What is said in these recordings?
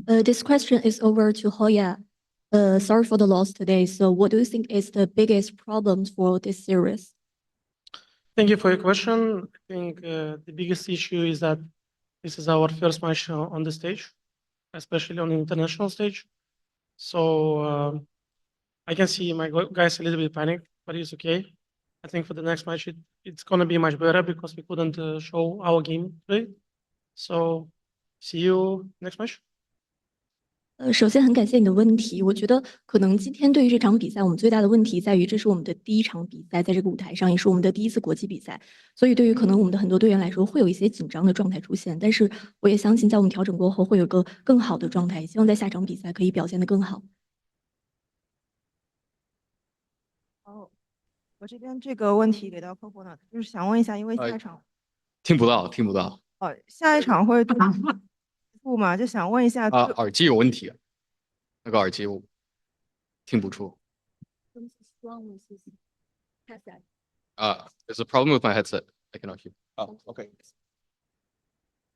This question is over to hvoya. Sorry for the loss today. So what do you think is the biggest problem for this series? Thank you for your question. I think the biggest issue is that this is our first match on the stage, especially on the international stage. So I can see my guys a little bit panicked, but it's okay. I think for the next match, it's going to be much better because we couldn't show our game today. So see you next match. 首先很感谢你的问题。我觉得可能今天对于这场比赛，我们最大的问题在于，这是我们的第一场比赛，在这个舞台上，也是我们的第一次国际比赛。所以对于可能我们的很多队员来说，会有一些紧张的状态出现。但是我也相信，在我们调整过后，会有个更好的状态。希望在下场比赛可以表现得更好。哦，我这边这个问题给到客户呢，就是想问一下，因为下一场听不到。下一场会不嘛，就想问一下。耳机有问题，那个耳机我听不出。There's a problem with my headset. I cannot hear. Oh, okay.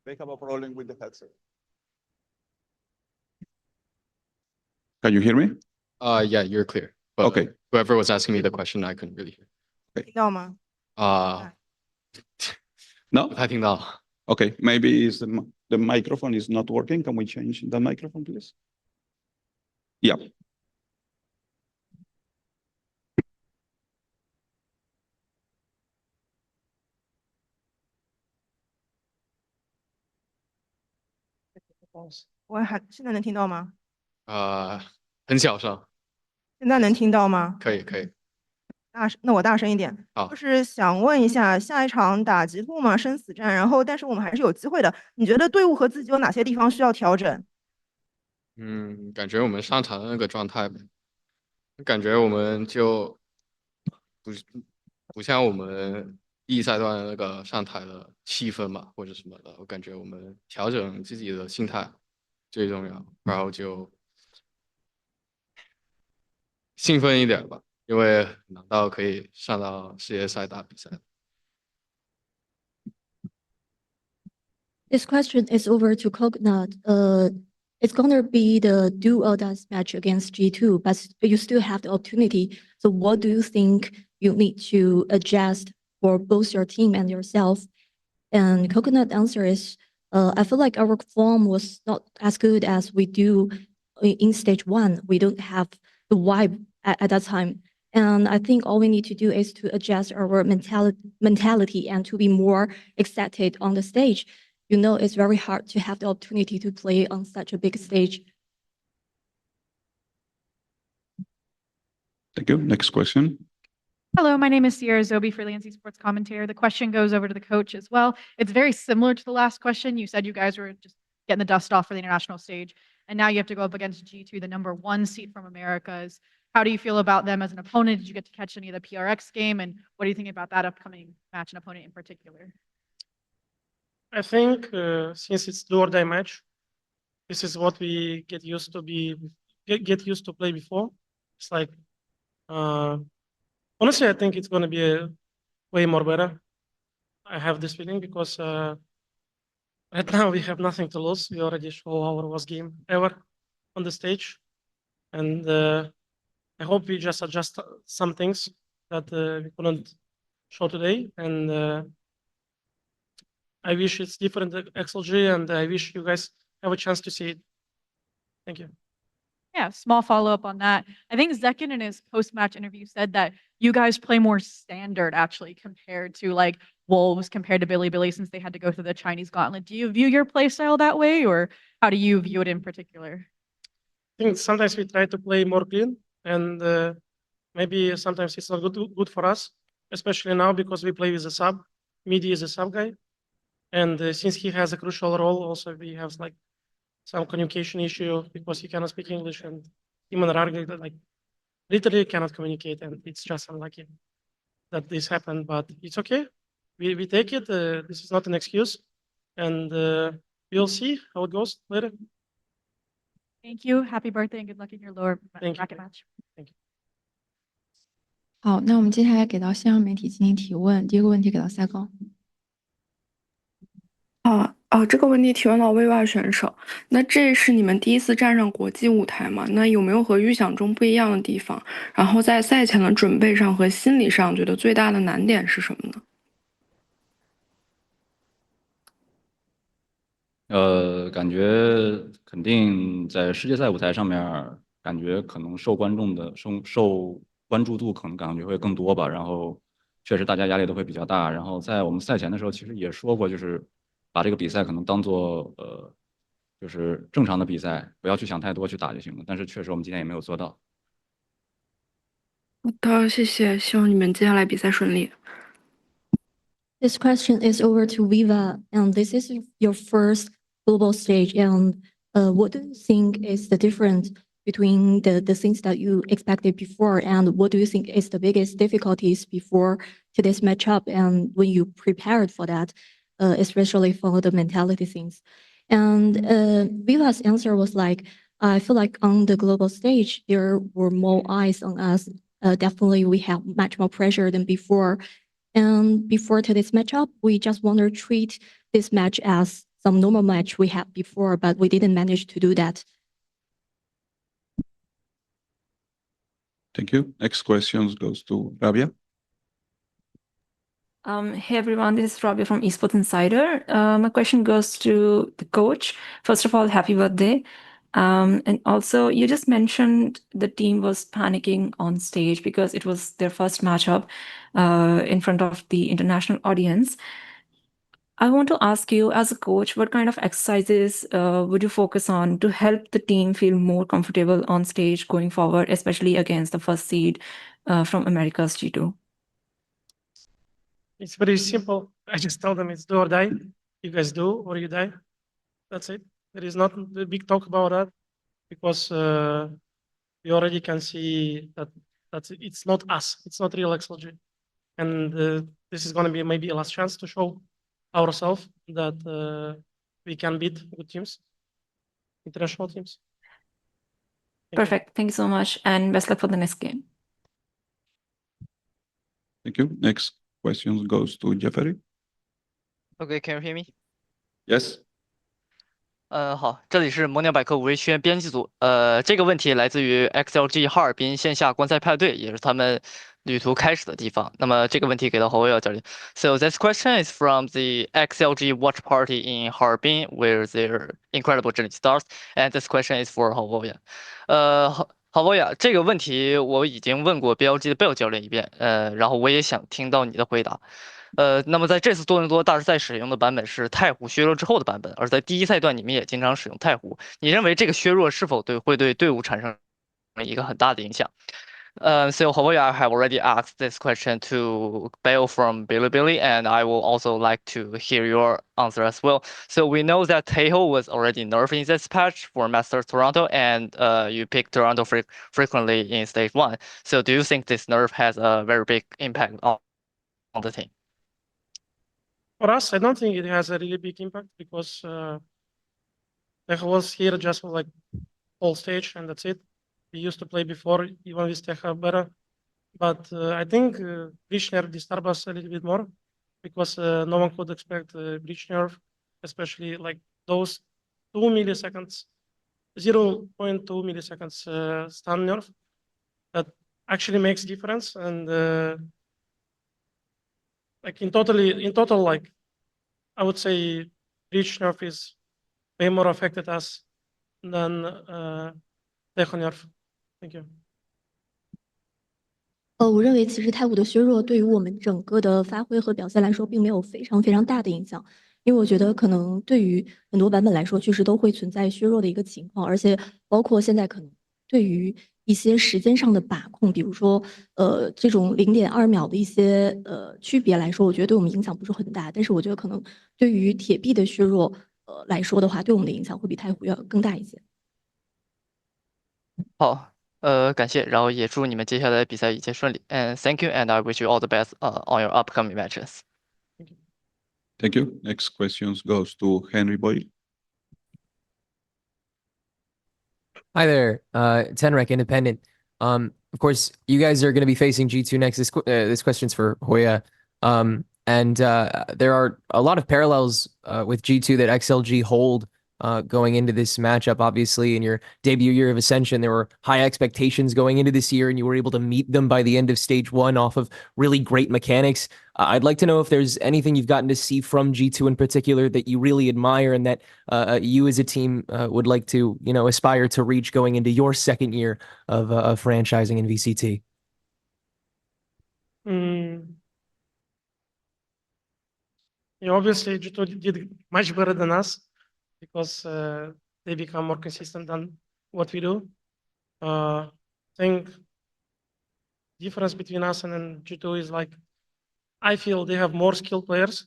They have a problem with the headset. Can you hear me? Yeah, you're clear. But Okay. Whoever was asking me the question, I couldn't really hear. 听到吗？ No? 不太听到。 Okay, maybe the microphone is not working. Can we change the microphone, please? Yeah. Pause. 现在能听到吗？很小声。现在能听到吗？可以。那我大声一点。好。就是想问一下，下一场打极兔嘛，生死战，然后但是我们还是有机会的。你觉得队伍和自己有哪些地方需要调整？感觉我们上场的那个状态，感觉我们就不像我们第一赛段那个上台的气氛嘛，或者什么的。我感觉我们调整自己的心态最重要，然后就兴奋一点吧，因为拿到可以上到世界赛打比赛。This question is over to Coconut. It's gonna be the do or die match against G2, but you still have the opportunity. So what do you think you need to adjust for both your team and yourself? And Coconut answer is, I feel like our form was not as good as we do in stage 1. We don't have the vibe at that time. And I think all we need to do is to adjust our mentality and to be more excited on the stage. You know, it's very hard to have the opportunity to play on such a big stage. Thank you. Next question. Hello, my name is Sierra Zobi, freelance esports commentator. The question goes over to the coach as well. It's very similar to the last question. You said you guys were just getting the dust off for the international stage, and now you have to go up against G2, the #1 seed from Americas. How do you feel about them as an opponent? Did you get to catch any of the PRX game? And what do you think about that upcoming match and opponent in particular? I think since it's do or die match, this is what we get used to play before. It's like honestly, I think it's going to be way more better. I have this feeling because right now we have nothing to lose. We already show our worst game ever on the stage, and I hope we just adjust some things that we couldn't show today. And I wish it's different XLG, and I wish you guys have a chance to see it. Thank you. Yeah, small follow-up on that. I think Zekin in his post-match interview said that you guys play more standard actually compared to like Wolves compared to Billy since they had to go through the Chinese gauntlet. Do you view your play style that way, or how do you view it in particular? I think sometimes we try to play more clean, and maybe sometimes it's not good for us, especially now because we play with a sub. Midi is a sub guy. And since he has a crucial role, also we have like some communication issue because he cannot speak English, and him and Rargil like literally cannot communicate, and it's just unlucky that this happened. But it's okay. We take it. This is not an excuse, and we'll see how it goes later. Thank you. Happy birthday and good luck in your lower bracket match. Thank you. 好，那我们接下来给到线上媒体进行提问。第一个问题给到赛高。这个问题提问到 VALORANT 选手，那这是你们第一次站上国际舞台吗？那有没有和预想中不一样的地方？然后在赛前的准备上和心理上，觉得最大的难点是什么呢？感觉肯定在世界赛舞台上面，感觉可能受关注度可能感觉会更多吧。然后确实大家压力都会比较大。然后在我们赛前的时候，其实也说过，就是把这个比赛可能当做就是正常的比赛，不要去想太多，去打就行了。但是确实我们今天也没有做到。好的，谢谢，希望你们接下来比赛顺利。This question is over to Viva, and this is your first global stage. And what do you think is the difference between the things that you expected before, and what do you think is the biggest difficulties before today's matchup, and when you prepared for that, especially for the mentality things? And Viva's answer was like, I feel like on the global stage there were more eyes on us. Definitely, we have much more pressure than before. And before today's matchup, we just want to treat this match as some normal match we had before, but we didn't manage to do that. Thank you. Next question goes to Rabia. Hey everyone, this is Rabia from Esports Insider. My question goes to the coach. First of all, happy birthday. And also, you just mentioned the team was panicking on stage because it was their first matchup in front of the international audience. I want to ask you, as a coach, what kind of exercises would you focus on to help the team feel more comfortable on stage going forward, especially against the first seed from America's G2? It's very simple. I just tell them it's do or die. You guys do or you die. That's it. There is not a big talk about that because we already can see that it's not us. It's not real XLG. And this is going to be maybe a last chance to show ourselves that we can beat good teams, international teams. Perfect. Thank you so much. And best luck for the next game. Thank you. Next question goes to Jeffrey. Okay, can you hear me? Yes. 好，这里是萌鸟百科五 A 圈编辑组。这个问题来自于 XLG 哈尔滨线下观赛派对，也是他们旅途开始的地方。那么这个问题给到hvoya教练。So this question is from the XLG watch party in Harbin, where their incredible journey starts, and this question is for hvoya. hvoya 这个问题我已经问过 BLG 的 Bill 教练一遍，然后我也想听到你的回答。那么在这次多伦多大师赛使用的版本是太湖削弱之后的版本，而在第一赛段你们也经常使用太湖。你认为这个削弱是否会对队伍产生一个很大的影响？So hvoya, I have already asked this question to Bill from Bilibili, and I will also like to hear your answer as well. So we know that Taeho was already nerfed in this patch for Masters Toronto, and you picked Toronto frequently in stage 1. So do you think this nerf has a very big impact on the team? For us, I don't think it has a really big impact because Teja was here just for like whole stage and that's it. We used to play before even with Teja better, but I think Breach nerf disturbed us a little bit more because no one could expect Breach nerf, especially like those 2 milliseconds, 0.2 milliseconds stun nerf that actually makes difference and like in total, like I would say Breach nerf is way more affected us than Teja nerf. Thank you. 我认为其实太湖的削弱对于我们整个的发挥和表现来说，并没有非常非常大的影响。因为我觉得可能对于很多版本来说，确实都会存在削弱的一个情况，而且包括现在可能对于一些时间上的把控，比如说这种0.2秒的一些区别来说，我觉得对我们影响不是很大。但是我觉得可能对于铁臂的削弱来说的话，对我们的影响会比太湖要更大一些。好，感谢，然后也祝你们接下来的比赛一切顺利。And thank you, and I wish you all the best on your upcoming matches. Thank you. Next question goes to Henry Boyle. Hi there, Tenrek Independent. Of course, you guys are going to be facing G2 next. This question's for hvoya. And there are a lot of parallels with G2 that XLG hold going into this matchup. Obviously, in your debut year of Ascension, there were high expectations going into this year, and you were able to meet them by the end of stage 1 off of really great mechanics. I'd like to know if there's anything you've gotten to see from G2 in particular that you really admire and that you as a team would like to, aspire to reach going into your second year of franchising in VCT. Yeah, obviously, G2 did much better than us because they become more consistent than what we do. I think difference between us and then G2 is like, I feel they have more skilled players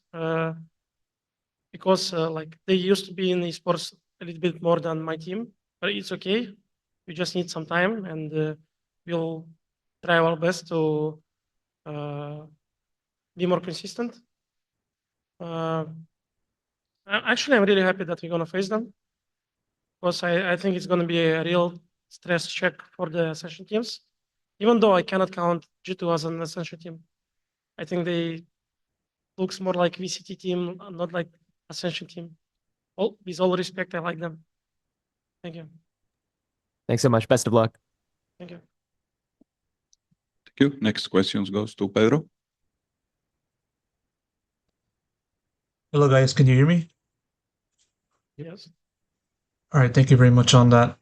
because like they used to be in esports a little bit more than my team, but it's okay. We just need some time, and we'll try our best to be more consistent. Actually, I'm really happy that we're gonna face them because I think it's gonna be a real stress check for the Ascension teams. Even though I cannot count G2 as an Ascension team, I think they looks more like VCT team, not like Ascension team. With all respect, I like them. Thank you. Thanks so much. Best of luck. Thank you. Thank you. Next questions goes to Pedro. Hello, guys. Can you hear me? Yes. All right. Thank you very much on that.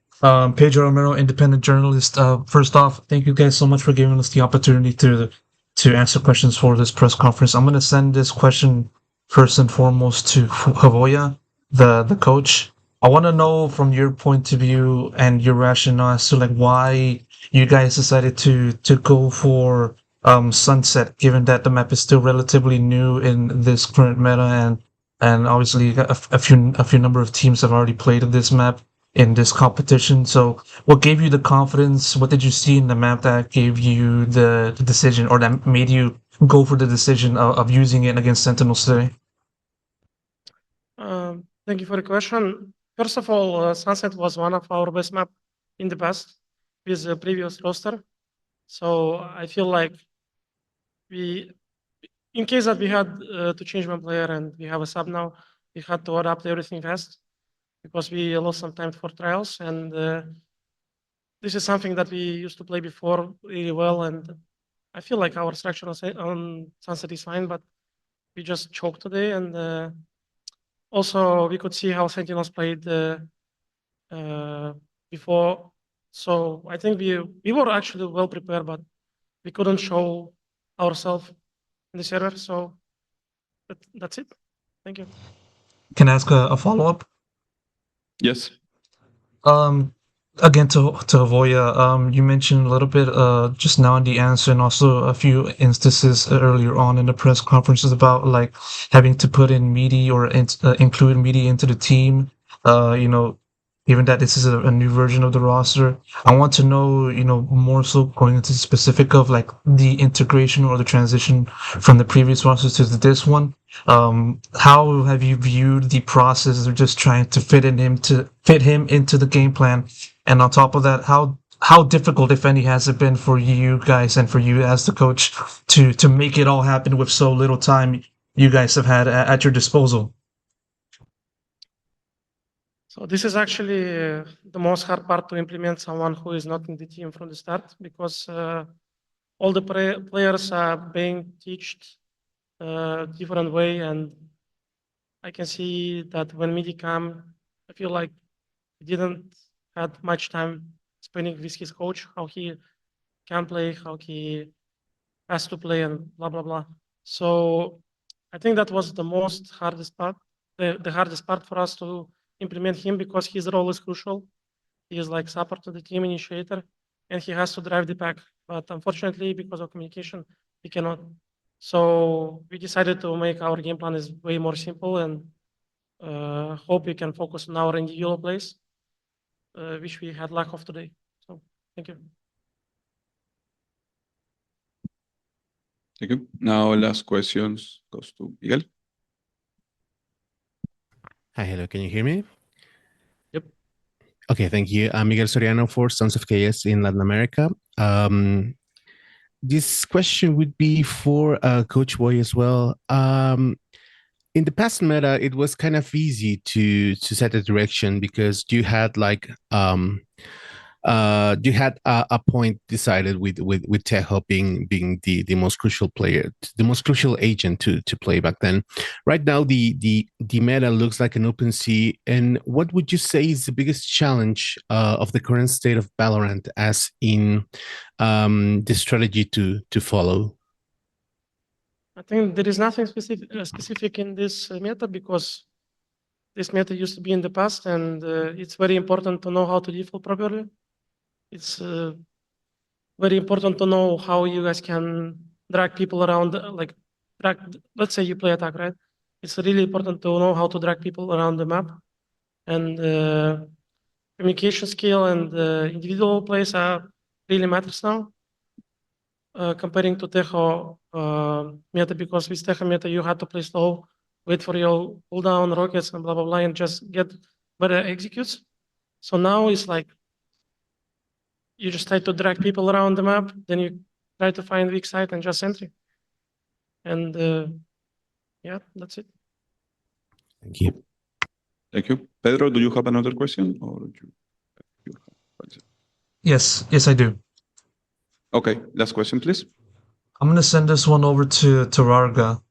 Pedro Romero, independent journalist. First off, thank you guys so much for giving us the opportunity to answer questions for this press conference. I'm going to send this question first and foremost to hvoya, the coach. I want to know from your point of view and your rationale as to like why you guys decided to go for Sunset, given that the map is still relatively new in this current meta, and obviously a few number of teams have already played this map in this competition. So what gave you the confidence? What did you see in the map that gave you the decision, or that made you go for the decision of using it against Sentinels today? Thank you for the question. First of all, Sunset was one of our best map in the past with the previous roster. So I feel like in case that we had to change one player and we have a sub now, we had to adapt everything fast because we lost some time for trials. And this is something that we used to play before really well. And I feel like our structure on Sunset is fine, but we just choked today. And also we could see how Sentinels played before. So I think we were actually well prepared, but we couldn't show ourselves in the server. So that's it. Thank you. Can I ask a follow-up? Yes. Again, to hvoya, you mentioned a little bit just now in the answer, and also a few instances earlier on in the press conferences about like having to put in Midi or include Midi into the team. Given that this is a new version of the roster, I want to know, more so going into the specific of like the integration or the transition from the previous rosters to this one. How have you viewed the process of just trying to fit him into the game plan? And on top of that, how difficult, if any, has it been for you guys and for you as the coach to make it all happen with so little time you guys have had at your disposal? So this is actually the most hard part to implement someone who is not in the team from the start, because all the players are being taught different way, and I can see that when Midi came, I feel like he didn't had much time spending with his coach, how he can play, how he has to play, and blah blah blah. So I think that was the hardest part, the hardest part for us to implement him, because his role is crucial. He is like support to the team, initiator, and he has to drive the pack. But unfortunately, because of communication, he cannot. So we decided to make our game plan is way more simple, and hope we can focus on our individual plays, which we had lack of today. So thank you. Thank you. Now last questions goes to Miguel. Hi, hello. Can you hear me? Yep. Okay, thank you. I'm Miguel Soriano for Sons of Chaos in Latin America. this question would be for Coach Boy as well. In the past meta, it was kind of easy to set a direction because you had like you had a point decided with Tejo being the most crucial player, the most crucial agent to play back then. Right now, the meta looks like an open sea. And what would you say is the biggest challenge of the current state of Valorant, as in the strategy to follow? I think there is nothing specific in this meta, because this meta used to be in the past, and it's very important to know how to default properly. It's very important to know how you guys can drag people around, like let's say you play attack, right? It's really important to know how to drag people around the map, and communication skill and individual plays really matters now. Comparing to Tejo meta, because with Tejo meta you had to play slow, wait for your cooldown, rockets, and blah blah blah, and just get better executes. So now it's like you just try to drag people around the map, then you try to find weak side and just entry. And yeah, that's it. Thank you. Thank you. Pedro, do you have another question? Or you have... Yes, I do. Okay, last question, please. I'm gonna send this one over to Rarga.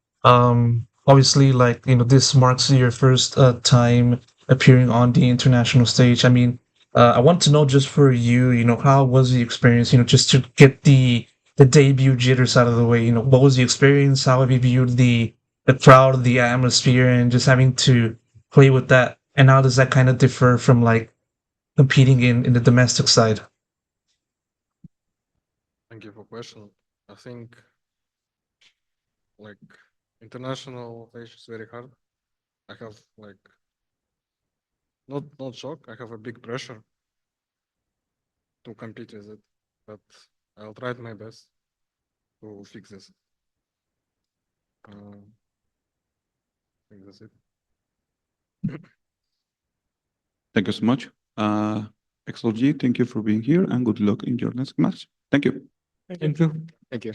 Obviously, like, this marks your first time appearing on the international stage. I mean, I want to know, just for you, how was the experience? Just to get the debut jitters out of the way. What was the experience? How have you viewed the crowd, the atmosphere, and just having to play with that? And how does that kind of differ from like competing in the domestic side? Thank you for question. I think like international stage is very hard. I have like not shock. I have a big pressure to compete with it, but I'll try my best to fix this. I think that's it. Thank you so much. XLG, thank you for being here, and good luck in your next match. Thank you. Thank you. Thank you.